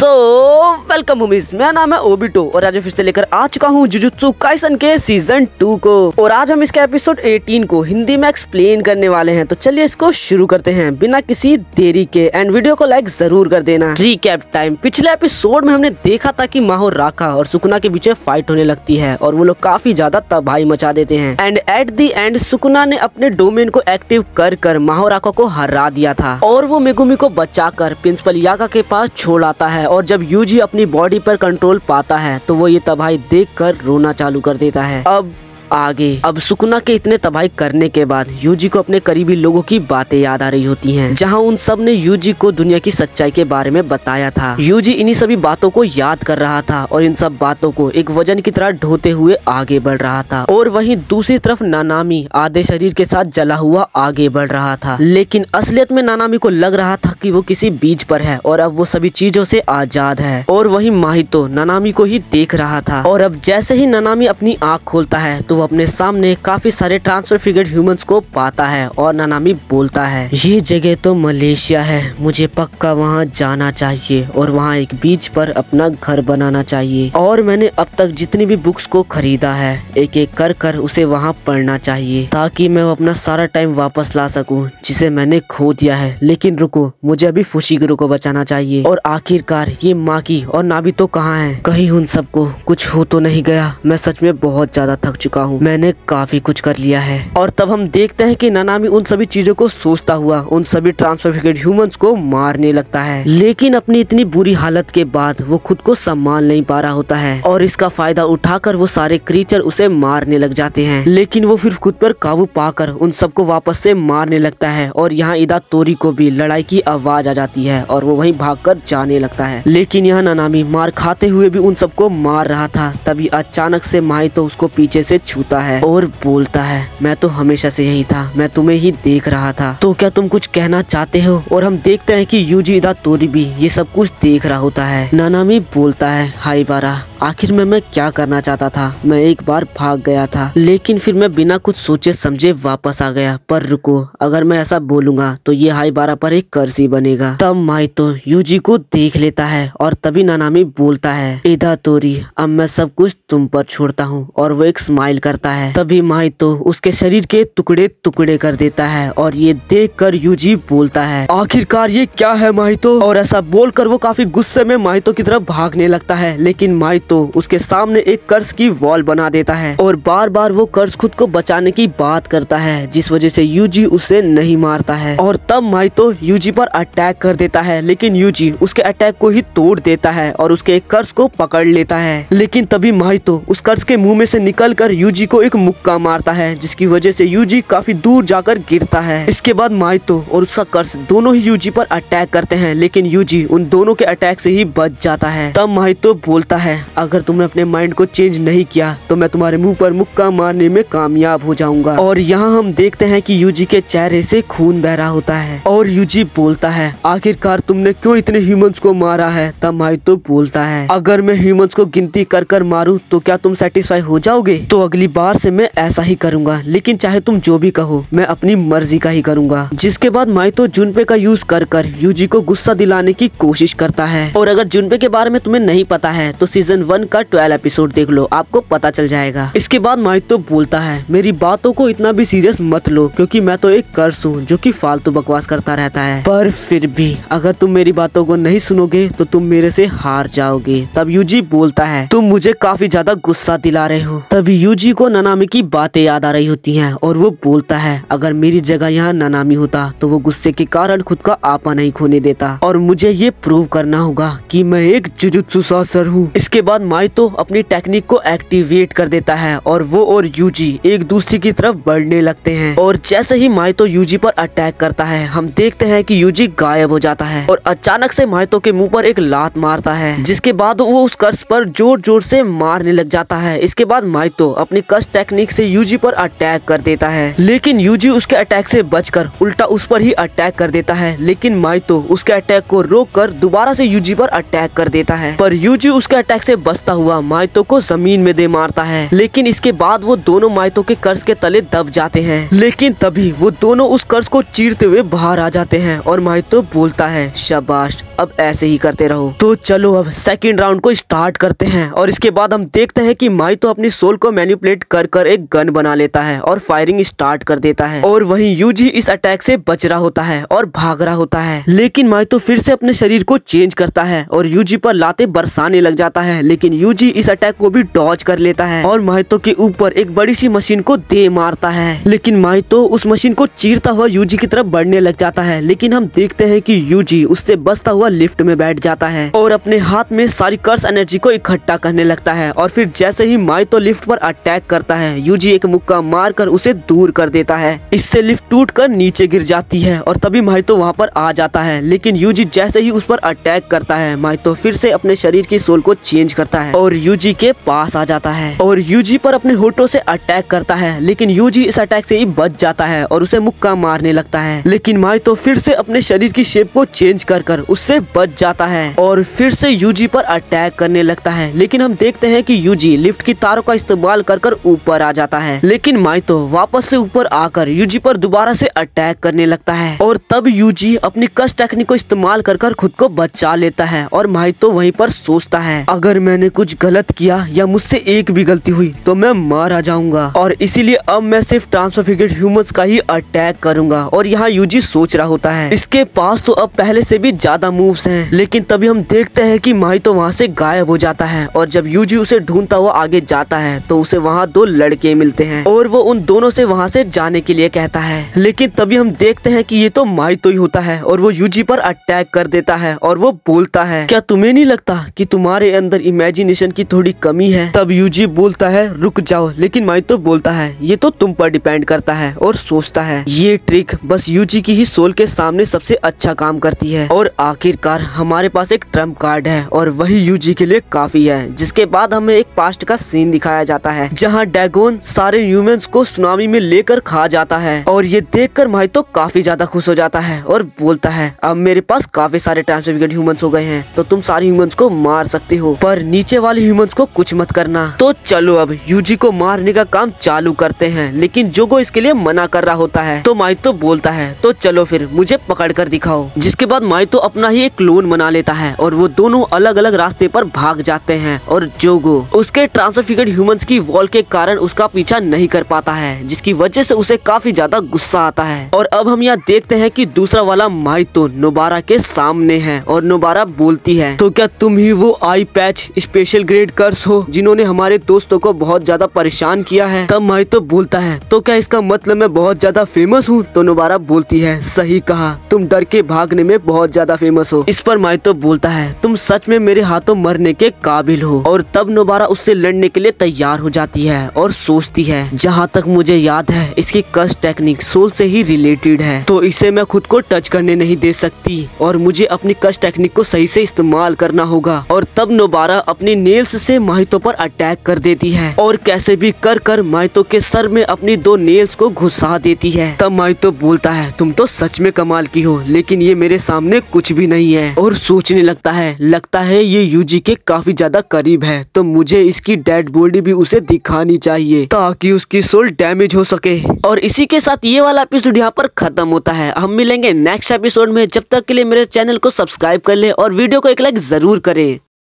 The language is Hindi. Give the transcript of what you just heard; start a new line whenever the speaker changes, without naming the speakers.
सो वेलकम होमीज, मेरा नाम है ओबिटो और आज फिर से लेकर आ चुका हूँ जुजुत्सु काइसन के सीजन 2 को। और आज हम इसके एपिसोड 18 को हिंदी में एक्सप्लेन करने वाले हैं। तो चलिए इसको शुरू करते हैं बिना किसी देरी के। एंड वीडियो को लाइक जरूर कर देना। Recap time. पिछले एपिसोड में हमने देखा था कि माहो राका और सुकुना के बीच में फाइट होने लगती है और वो लोग काफी ज्यादा तबाही मचा देते हैं। And at the end Sukuna ने अपने डोमेन को एक्टिव कर माहो राका को हरा दिया था और वो मेगुमी को बचाकर प्रिंसिपल यागा के पास छोड़ आता है। और जब यूजी अपनी बॉडी पर कंट्रोल पाता है तो वो ये तबाही देखकर रोना चालू कर देता है। अब सुकुना के इतने तबाही करने के बाद यूजी को अपने करीबी लोगों की बातें याद आ रही होती हैं, जहां उन सब ने यूजी को दुनिया की सच्चाई के बारे में बताया था। यूजी इन्हीं सभी बातों को याद कर रहा था और इन सब बातों को एक वजन की तरह ढोते हुए आगे बढ़ रहा था। और वहीं दूसरी तरफ नानामी आधे शरीर के साथ जला हुआ आगे बढ़ रहा था, लेकिन असलियत में नानामी को लग रहा था कि वो किसी बीच पर है और अब वो सभी चीजों से आजाद है। और वहीं माहितो नानामी को ही देख रहा था और अब जैसे ही नानामी अपनी आँख खोलता है तो अपने सामने काफी सारे ट्रांसफर फिगर्ड ह्यूमंस को पाता है और नानामी बोलता है, ये जगह तो मलेशिया है, मुझे पक्का वहाँ जाना चाहिए और वहाँ एक बीच पर अपना घर बनाना चाहिए। और मैंने अब तक जितनी भी बुक्स को खरीदा है एक एक कर उसे वहाँ पढ़ना चाहिए ताकि मैं अपना सारा टाइम वापस ला सकूँ जिसे मैंने खो दिया है। लेकिन रुको, मुझे अभी फुशिगुरु को बचाना चाहिए। और आखिरकार ये माकी और नाबितो कहाँ है? कहीं उन सबको कुछ हो तो नहीं गया? मैं सच में बहुत ज्यादा थक चुका हूँ, मैंने काफी कुछ कर लिया है। और तब हम देखते हैं कि नानामी उन सभी चीजों को सोचता हुआ उन सभी ट्रांसफॉर्मेटेड ह्यूमंस को मारने लगता है। लेकिन अपनी इतनी बुरी हालत के बाद वो खुद को संभाल नहीं पा रहा होता है और इसका फायदा उठाकर वो सारे क्रीचर उसे मारने लग जाते हैं। लेकिन वो फिर खुद पर काबू पाकर उन सबको वापस से मारने लगता है। और यहाँ इदातोरी को भी लड़ाई की आवाज आ जाती है और वो वहीं भागकर जाने लगता है। लेकिन यहाँ नानामी मार खाते हुए भी उन सबको मार रहा था। तभी अचानक से माहितो उसको पीछे से छूता है और बोलता है, मैं तो हमेशा से यही था, मैं तुम्हें ही देख रहा था, तो क्या तुम कुछ कहना चाहते हो? और हम देखते हैं कि यूजी इदातोरी भी ये सब कुछ देख रहा होता है। नानामी बोलता है, हाय बारा, आखिर में मैं क्या करना चाहता था? मैं एक बार भाग गया था लेकिन फिर मैं बिना कुछ सोचे समझे वापस आ गया। पर रुको, अगर मैं ऐसा बोलूंगा तो ये हाय बारा पर एक कर्ज ही बनेगा। तब माहितो यूजी को देख लेता है और तभी नानामी बोलता है, इदातोरी, अब मैं सब कुछ तुम पर छोड़ता हूँ। और वो एक स्माइल करता है। तभी माहितो उसके शरीर के टुकड़े टुकड़े कर देता है और ये देखकर यूजी बोलता है, आखिरकार ये क्या है माहितो? और ऐसा बोलकर वो काफी गुस्से में माहितो की तरफ भागने लगता है। लेकिन माहितो उसके सामने एक कर्ज की वॉल बना देता है और बार बार वो कर्ज खुद को बचाने की बात करता है, जिस वजह से यूजी उसे नहीं मारता है। और तब माहितो यूजी पर अटैक कर देता है, लेकिन यूजी उसके अटैक को ही तोड़ देता है और उसके एक कर्ज को पकड़ लेता है। लेकिन तभी माहितो उस कर्ज के मुंह में से निकलकर यूजी को एक मुक्का मारता है, जिसकी वजह से यूजी काफी दूर जाकर गिरता है। इसके बाद माहितो और उसका कर्ज दोनों ही यूजी पर अटैक करते हैं, लेकिन यूजी उन दोनों के अटैक से ही बच जाता है। तब माहितो बोलता है, अगर तुमने अपने माइंड को चेंज नहीं किया तो मैं तुम्हारे मुंह पर मुक्का मारने में कामयाब हो जाऊंगा। और यहाँ हम देखते हैं कि यूजी के चेहरे से खून बह रहा होता है और यूजी बोलता है, आखिरकार तुमने क्यों इतने ह्यूमंस को मारा है? तब माहितो बोलता है, अगर मैं ह्यूमंस को गिनती कर मारूं तो क्या तुम सेटिस्फाई हो जाओगे? तो अगली बार से मैं ऐसा ही करूंगा, लेकिन चाहे तुम जो भी कहो मैं अपनी मर्जी का ही करूंगा। जिसके बाद माहितो जुनपे का यूज कर यूजी को गुस्सा दिलाने की कोशिश करता है। और अगर जुनपे के बारे में तुम्हें नहीं पता है तो सीजन 1 का 12 एपिसोड देख लो, आपको पता चल जाएगा। इसके बाद माहितो बोलता है, मेरी बातों को इतना भी सीरियस मत लो क्योंकि मैं तो एक कर्स हूँ जो कि फालतू बकवास करता रहता है। पर फिर भी अगर तुम मेरी बातों को नहीं सुनोगे तो तुम मेरे से हार जाओगे। तब यूजी बोलता है, तुम मुझे काफी ज्यादा गुस्सा दिला रहे हो। तभी यूजी को नानामी की बातें याद आ रही होती हैं और वो बोलता है, अगर मेरी जगह यहाँ नानामी होता तो वो गुस्से के कारण खुद का आपा नहीं खोने देता और मुझे ये प्रूव करना होगा कि मैं एक जुजुत्सु सॉर्सर हूँ। इसके बाद माहितो अपनी टेक्निक को एक्टिवेट कर देता है और वो और यूजी एक दूसरे की तरफ बढ़ने लगते हैं। और जैसे ही माहितो यूजी पर अटैक करता है हम देखते हैं कि यूजी गायब हो जाता है और अचानक से माहितो के मुंह पर एक लात मारता है, जिसके बाद वो उस कर्ज पर जोर जोर से मारने लग जाता है। इसके बाद माहितो अपनी कस टेक्निक से यूजी पर अटैक कर देता है, लेकिन यूजी उसके अटैक से बचकर उल्टा उस पर ही अटैक कर देता है। लेकिन माहितो उसके अटैक को रोककर दोबारा से यूजी पर अटैक कर देता है, पर यूजी उसके अटैक से बचता हुआ माहितो को जमीन में दे मारता है। लेकिन इसके बाद वो दोनों माहितो के कर्ज के तले दब जाते हैं। लेकिन तभी वो दोनों उस कर्ज को चीरते हुए बाहर आ जाते हैं और माहितो बोलता है, शाबाश, अब ऐसे ही करते रहो। तो चलो अब सेकंड राउंड को स्टार्ट करते हैं और इसके बाद हम देखते हैं कि माइतो अपनी सोल को मैनिपुलेट कर कर एक गन बना लेता है और फायरिंग स्टार्ट कर देता है। और वहीं यूजी इस अटैक से बच रहा होता है और भाग रहा होता है, लेकिन माइतो फिर से अपने शरीर को चेंज करता है और यूजी पर लाते बरसाने लग जाता है। लेकिन यूजी इस अटैक को भी डॉज कर लेता है और माइतो के ऊपर एक बड़ी सी मशीन को दे मारता है। लेकिन माइतो उस मशीन को चीरता हुआ यूजी की तरफ बढ़ने लग जाता है, लेकिन हम देखते हैं कि यूजी उससे बचता हुआ लिफ्ट में बैठ जाता है और अपने हाथ में सारी कर्स एनर्जी को इकट्ठा करने लगता है। और फिर जैसे ही माइतो लिफ्ट पर अटैक करता है, यूजी एक मुक्का मार कर उसे दूर कर देता है। इससे लिफ्ट टूटकर नीचे गिर जाती है और तभी माइतो वहाँ पर आ जाता है। लेकिन यूजी जैसे ही उस पर अटैक करता है, माइतो फिर से अपने शरीर की सोल को चेंज करता है और यूजी के पास आ जाता है और यूजी पर अपने होठों से अटैक करता है। लेकिन यूजी इस अटैक से ही बच जाता है और उसे मुक्का मारने लगता है। लेकिन माइतो फिर से अपने शरीर की शेप को चेंज कर कर उससे बच जाता है और फिर से यूजी पर अटैक करने लगता है। लेकिन हम देखते हैं कि यूजी लिफ्ट की तारों का इस्तेमाल कर कर ऊपर आ जाता है। लेकिन माइतो वापस से ऊपर आकर यूजी पर दोबारा से अटैक करने लगता है और तब यूजी अपनी कस्ट टेक्निक को इस्तेमाल कर कर खुद को बचा लेता है। और माइतो वहीं पर सोचता है, अगर मैंने कुछ गलत किया या मुझसे एक भी गलती हुई तो मैं मारा जाऊंगा और इसीलिए अब मैं सिर्फ ट्रांसफिगर्ड ह्यूमंस का ही अटैक करूंगा। और यहाँ यूजी सोच रहा होता है, इसके पास तो अब पहले से भी ज्यादा मूव्स हैं। लेकिन तभी हम देखते हैं कि माइतो वहाँ से गायब हो जाता है और जब यूजी उसे ढूंढता हुआ आगे जाता है तो उसे वहाँ दो लड़के मिलते हैं और वो उन दोनों से वहाँ से जाने के लिए कहता है। लेकिन तभी हम देखते हैं कि ये तो माइतो ही होता है और वो यूजी पर अटैक कर देता है और वो बोलता है, क्या तुम्हें नहीं लगता कि तुम्हारे अंदर इमेजिनेशन की थोड़ी कमी है? तब यूजी बोलता है, रुक जाओ। लेकिन माइतो बोलता है, ये तो तुम पर डिपेंड करता है और सोचता है ये ट्रिक बस यूजी की ही सोल के सामने सबसे अच्छा काम करती है। और आखिरकार हमारे पास एक ट्रम्प कार्ड है और वही यूजी के लिए काफी है। जिसके बाद हमें एक पास्ट का सीन दिखाया जाता है जहाँ डैगोन सारे ह्यूमंस को सुनामी में लेकर खा जाता है और ये देखकर माइतो काफी ज्यादा खुश हो जाता है और बोलता है, अब मेरे पास काफी सारे ट्रांसफिगर्ड ह्यूमंस हो गए हैं तो तुम सारे ह्यूमंस को मार सकते हो, पर नीचे वाले ह्यूमंस को कुछ मत करना। तो चलो अब यूजी को मारने का काम चालू करते हैं। लेकिन जोगो इसके लिए मना कर रहा होता है तो माइतो बोलता है, तो चलो फिर मुझे पकड़ कर दिखाओ। जिसके बाद माइतो अपना ही एक क्लोन बना लेता है और वो दोनों अलग अलग रास्ते पर भाग जाते हैं और जोगो उसके ट्रांसफिगर्ड ह्यूमंस की वॉल के कारण उसका पीछा नहीं कर पाता है, जिसकी वजह से उसे काफी ज्यादा गुस्सा आता है। और अब हम यहाँ देखते हैं कि दूसरा वाला माइतो नोबारा के सामने है और नोबारा बोलती है, तो क्या तुम ही वो आई पैच स्पेशल ग्रेड कर्स हो जिन्होंने हमारे दोस्तों को बहुत ज्यादा परेशान किया है? तब माइतो बोलता है, तो क्या इसका मतलब मैं बहुत ज्यादा फेमस हूँ? तो नोबारा बोलती है, सही कहा, तुम डर के भागने में बहुत ज्यादा फेमस हो। इस पर माइतो बोलता है, तुम सच में मेरे हाथों मरने के काबिल हो। और तब नोबारा उससे लड़ने के लिए तैयार हो जाती है और सोचती है, जहाँ तक मुझे याद है इसकी कस्ट टेक्निक सोल से ही रिलेटेड है, तो इसे मैं खुद को टच करने नहीं दे सकती और मुझे अपनी कस्ट टेक्निक को सही से इस्तेमाल करना होगा। और तब नोबारा अपनी नेल्स से माइतो पर अटैक कर देती है और कैसे भी कर कर माइतो के सर में अपनी दो नेल्स को घुसा देती है। तब माइतो बोलता है, तुम तो सच में कमाल की हो, लेकिन ये मेरे सामने कुछ भी नहीं है। और सोचने लगता है ये यूजी के काफी ज्यादा करीब है, तो मुझे इसकी डेड बॉडी भी उसे दिखानी चाहिए ताकि उसकी सोल डैमेज हो सके। और इसी के साथ ये वाला एपिसोड यहाँ पर खत्म होता है। हम मिलेंगे नेक्स्ट एपिसोड में। जब तक के लिए मेरे चैनल को सब्सक्राइब कर ले और वीडियो को एक लाइक जरूर करे।